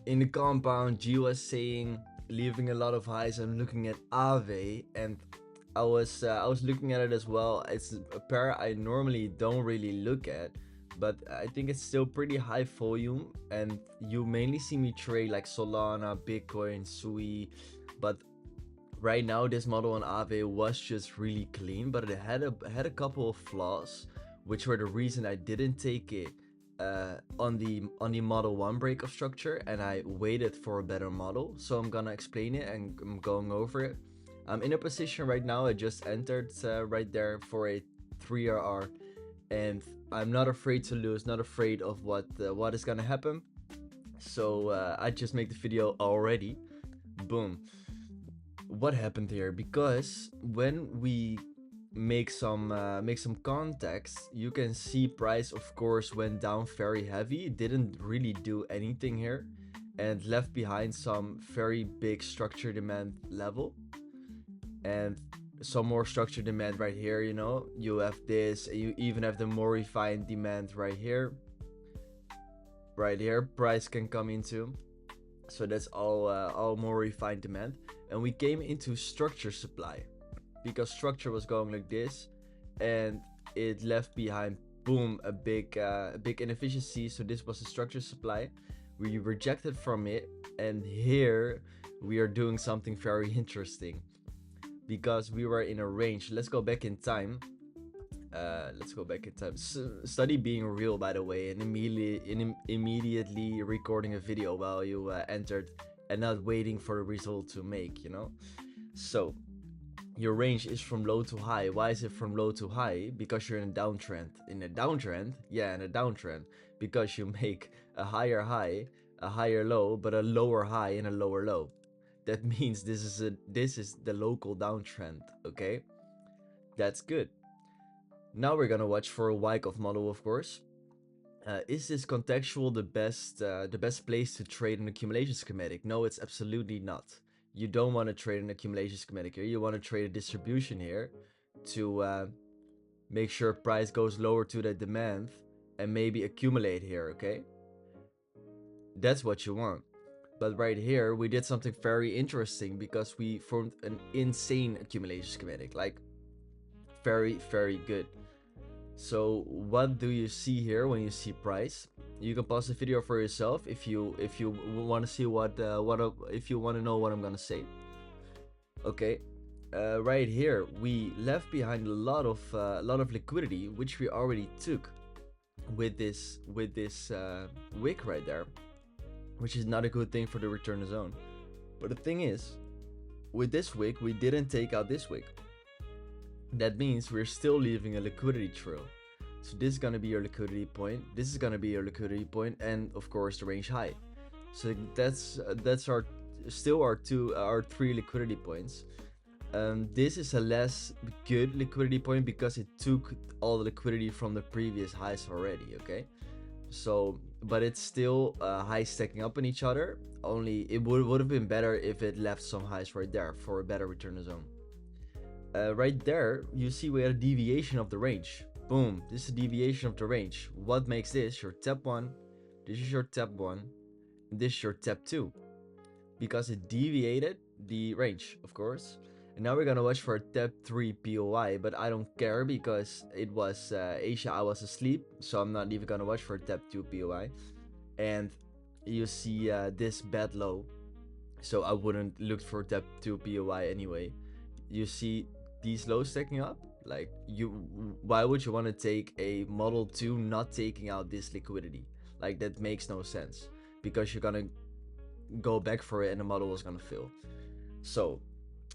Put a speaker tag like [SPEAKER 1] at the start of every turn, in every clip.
[SPEAKER 1] in the compound, G was saying leaving a lot of highs. I'm looking at AAVE, and I was looking at it as well. It's a pair I normally don't really look at, but I think it's still pretty high volume, and you mainly see me trade like Solana, Bitcoin, Sui, but right now this model on AAVE was just really clean, but it had a couple of flaws, which were the reason I didn't take it on the model 1 break of structure, and I waited for a better model. So I'm gonna explain it and I'm going over it. I'm in a position right now. I just entered right there for a 3RR, and I'm not afraid to lose, not afraid of what is gonna happen. So I just make the video already. Boom. What happened here? Because when we make some context, you can see price of course went down very heavy. It didn't really do anything here and left behind some very big structure demand level and some more structure demand right here. You know, you have this, you even have the more refined demand right here. Price can come into, so that's all more refined demand. And we came into structure supply because structure was going like this, and it left behind, boom, a big inefficiency. So this was a structure supply. We rejected from it, and here we are doing something very interesting because we were in a range. Let's go back in time. Study being real, by the way, and immediately recording a video while you entered and not waiting for the result to make, you know. So your range is from low to high. Why is it from low to high? Because you're in a downtrend. In a downtrend, because you make a higher high, a higher low, but a lower high and a lower low. That means this is the local downtrend. Okay, that's good. Now we're gonna watch for a Wyckoff model, of course. Is this contextual the best place to trade an accumulation schematic? No, it's absolutely not. You don't want to trade an accumulation schematic here. You want to trade a distribution here to make sure price goes lower to the demand and maybe accumulate here, okay? That's what you want. But right here, we did something very interesting because we formed an insane accumulation schematic, like very, very good. So what do you see here when you see price? You can pause the video for yourself if you want to see if you want to know what I'm gonna say. Okay, right here we left behind a lot of liquidity, which we already took with this wick right there, which is not a good thing for the return zone. But the thing is, with this wick, we didn't take out this wick. That means we're still leaving a liquidity trail. So this is gonna be your liquidity point, this is gonna be your liquidity point, and of course the range high. So that's our three liquidity points. This is a less good liquidity point because it took all the liquidity from the previous highs already, okay? So, but it's still highs stacking up on each other. Only it would have been better if it left some highs right there for a better return zone. Right there, you see we had a deviation of the range. Boom, this is a deviation of the range. What makes this your tap 1? This is your tap 1. This is your tap 2. Because it deviated the range, of course. And now we're gonna watch for a tap 3 POI, but I don't care because it was Asia, I was asleep. So I'm not even gonna watch for a tap 2 POI. And you see this bad low. So I wouldn't look for tap 2 POI anyway. You see these lows stacking up, like why would you want to take a model 2 not taking out this liquidity? Like, that makes no sense, because you're gonna go back for it and the model was gonna fail. So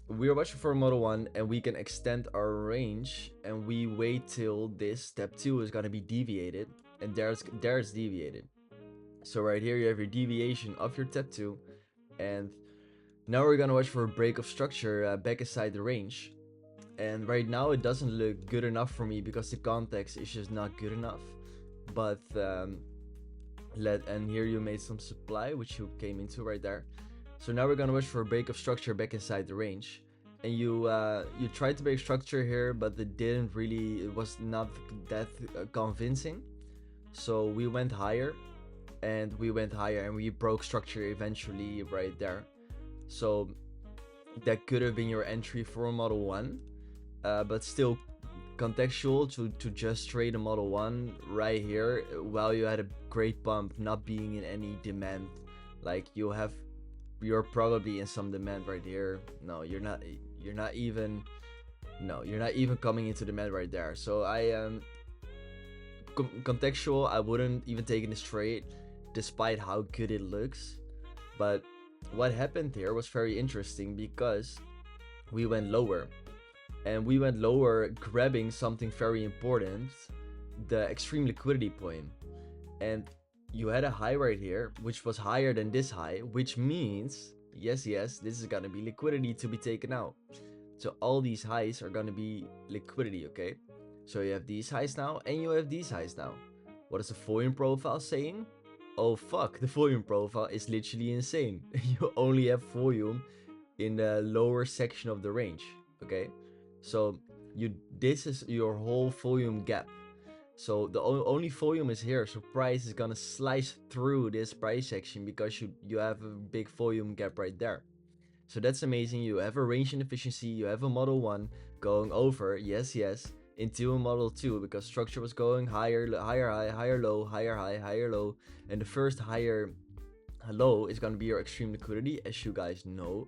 [SPEAKER 1] we're watching for a model 1 and we can extend our range, and we wait till this step 2 is gonna be deviated, and there's deviated. So right here you have your deviation of your step 2, and now we're gonna watch for a break of structure back inside the range. And right now it doesn't look good enough for me because the context is just not good enough. But and here you made some supply, which you came into right there. So now we're gonna watch for a break of structure back inside the range. And you tried to break structure here, but it was not that convincing. So we went higher, and we went higher and we broke structure eventually right there. So that could have been your entry for a Model 1, but still contextual to just trade a Model 1 right here while you had a great bump, not being in any demand. Like you're probably in some demand right here. No, you're not even coming into demand right there. So I contextual, I wouldn't even take in this trade despite how good it looks. But what happened here was very interesting because we went lower, and we went lower grabbing something very important, the extreme liquidity point. And you had a high right here which was higher than this high, which means yes, this is gonna be liquidity to be taken out. So all these highs are gonna be liquidity, okay? So you have these highs now and you have these highs now. What is the volume profile saying? Oh fuck, the volume profile is literally insane. You only have volume in the lower section of the range, okay? So this is your whole volume gap. So the only volume is here, so price is gonna slice through this price section because you have a big volume gap right there. So that's amazing. You have a range inefficiency, you have a Model 1 going over, yes, into a Model 2 because structure was going higher high, higher low, higher high, higher low, and the first higher low is gonna be your extreme liquidity, as you guys know.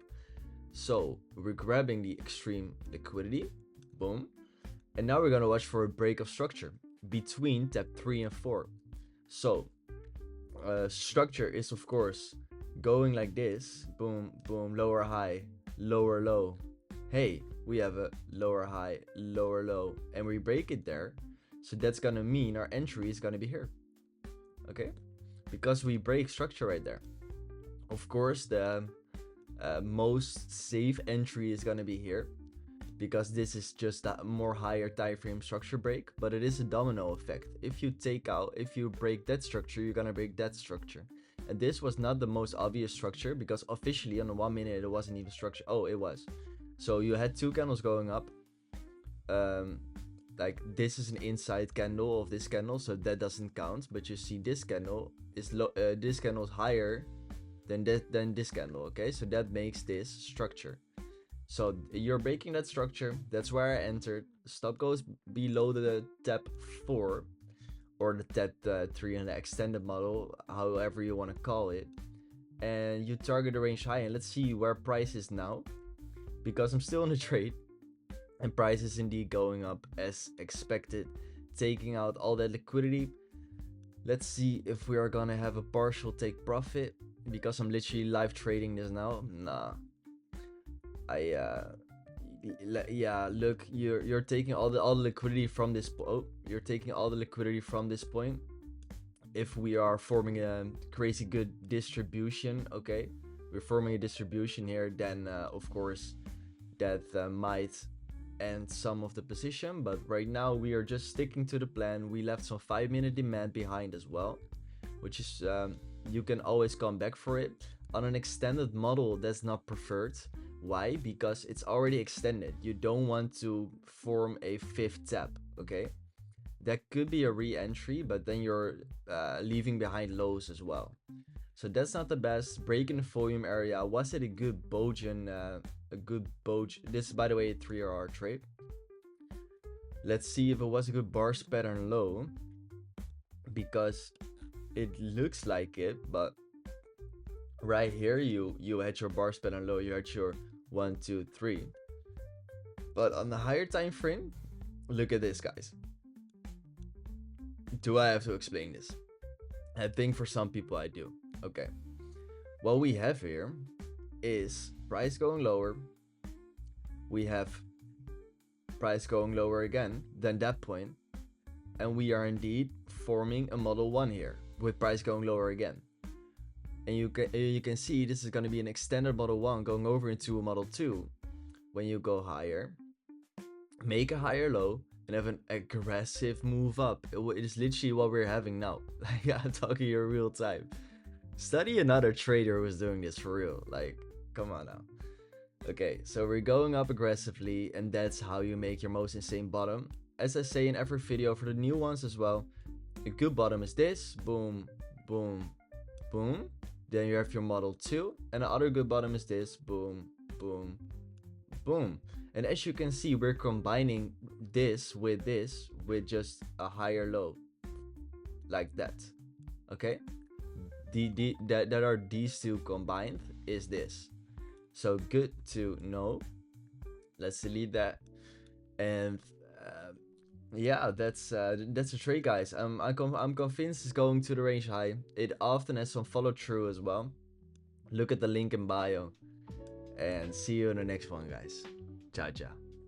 [SPEAKER 1] So we're grabbing the extreme liquidity, boom, and now we're gonna watch for a break of structure between tap 3 and 4. So structure is of course going like this, boom, boom, lower high, lower low. Hey, we have a lower high, lower low, and we break it there. So that's gonna mean our entry is gonna be here, okay? Because we break structure right there. Of course, the most safe entry is gonna be here, because this is just a more higher time frame structure break, but it is a domino effect. If you break that structure, you're gonna break that structure. And this was not the most obvious structure because officially on the 1 minute it wasn't even structure. Oh, it was. So you had two candles going up. Like this is an inside candle of this candle, so that doesn't count. But you see this candle is this candle is higher than this candle. Okay, so that makes this structure. So you're breaking that structure. That's where I entered. Stop goes below the tap 4 or the tap 3 in the extended model, however you want to call it. And you target the range high. And let's see where price is now, because I'm still in the trade. And price is indeed going up as expected, taking out all that liquidity. Let's see if we are gonna have a partial take profit, because I'm literally live trading this now. Nah. Yeah, look, you're taking all the liquidity from this you're taking all the liquidity from this point. If we are forming a crazy good distribution, okay, we're forming a distribution here, then of course that might end some of the position, but right now we are just sticking to the plan. We left some 5-minute demand behind as well, which is you can always come back for it. On an extended model, that's not preferred. Why? Because it's already extended. You don't want to form a 5th tap, okay? That could be a re-entry, but then you're leaving behind lows as well. So that's not the best. Break in the volume area. Was it a good Bojan? This is, by the way, a 3RR trade. Let's see if it was a good bars pattern low, because it looks like it, but right here you had your bars pattern low, you had your 1, 2, 3. But on the higher time frame, look at this, guys. Do I have to explain this? I think for some people I do. Okay, what we have here is price going lower. We have price going lower again than that point, and we are indeed forming a Model 1 here with price going lower again. And you can see this is going to be an extended Model 1 going over into a Model 2. When you go higher, make a higher low, and have an aggressive move up. It is literally what we're having now. Like, I'm talking in real time. Study another trader who was doing this for real. Like, come on now. Okay, so we're going up aggressively, and that's how you make your most insane bottom. As I say in every video for the new ones as well, a good bottom is this. Boom, boom, boom. Then you have your model 2, and the other good bottom is this, boom, boom, boom. And as you can see, we're combining this with just a higher low, like that. Okay, that are these two combined is this. So good to know. Let's delete that. And yeah, that's a trade, guys. I'm convinced it's going to the range high. It often has some follow through as well. Look at the link in bio, and see you in the next one, guys. Ciao, ciao.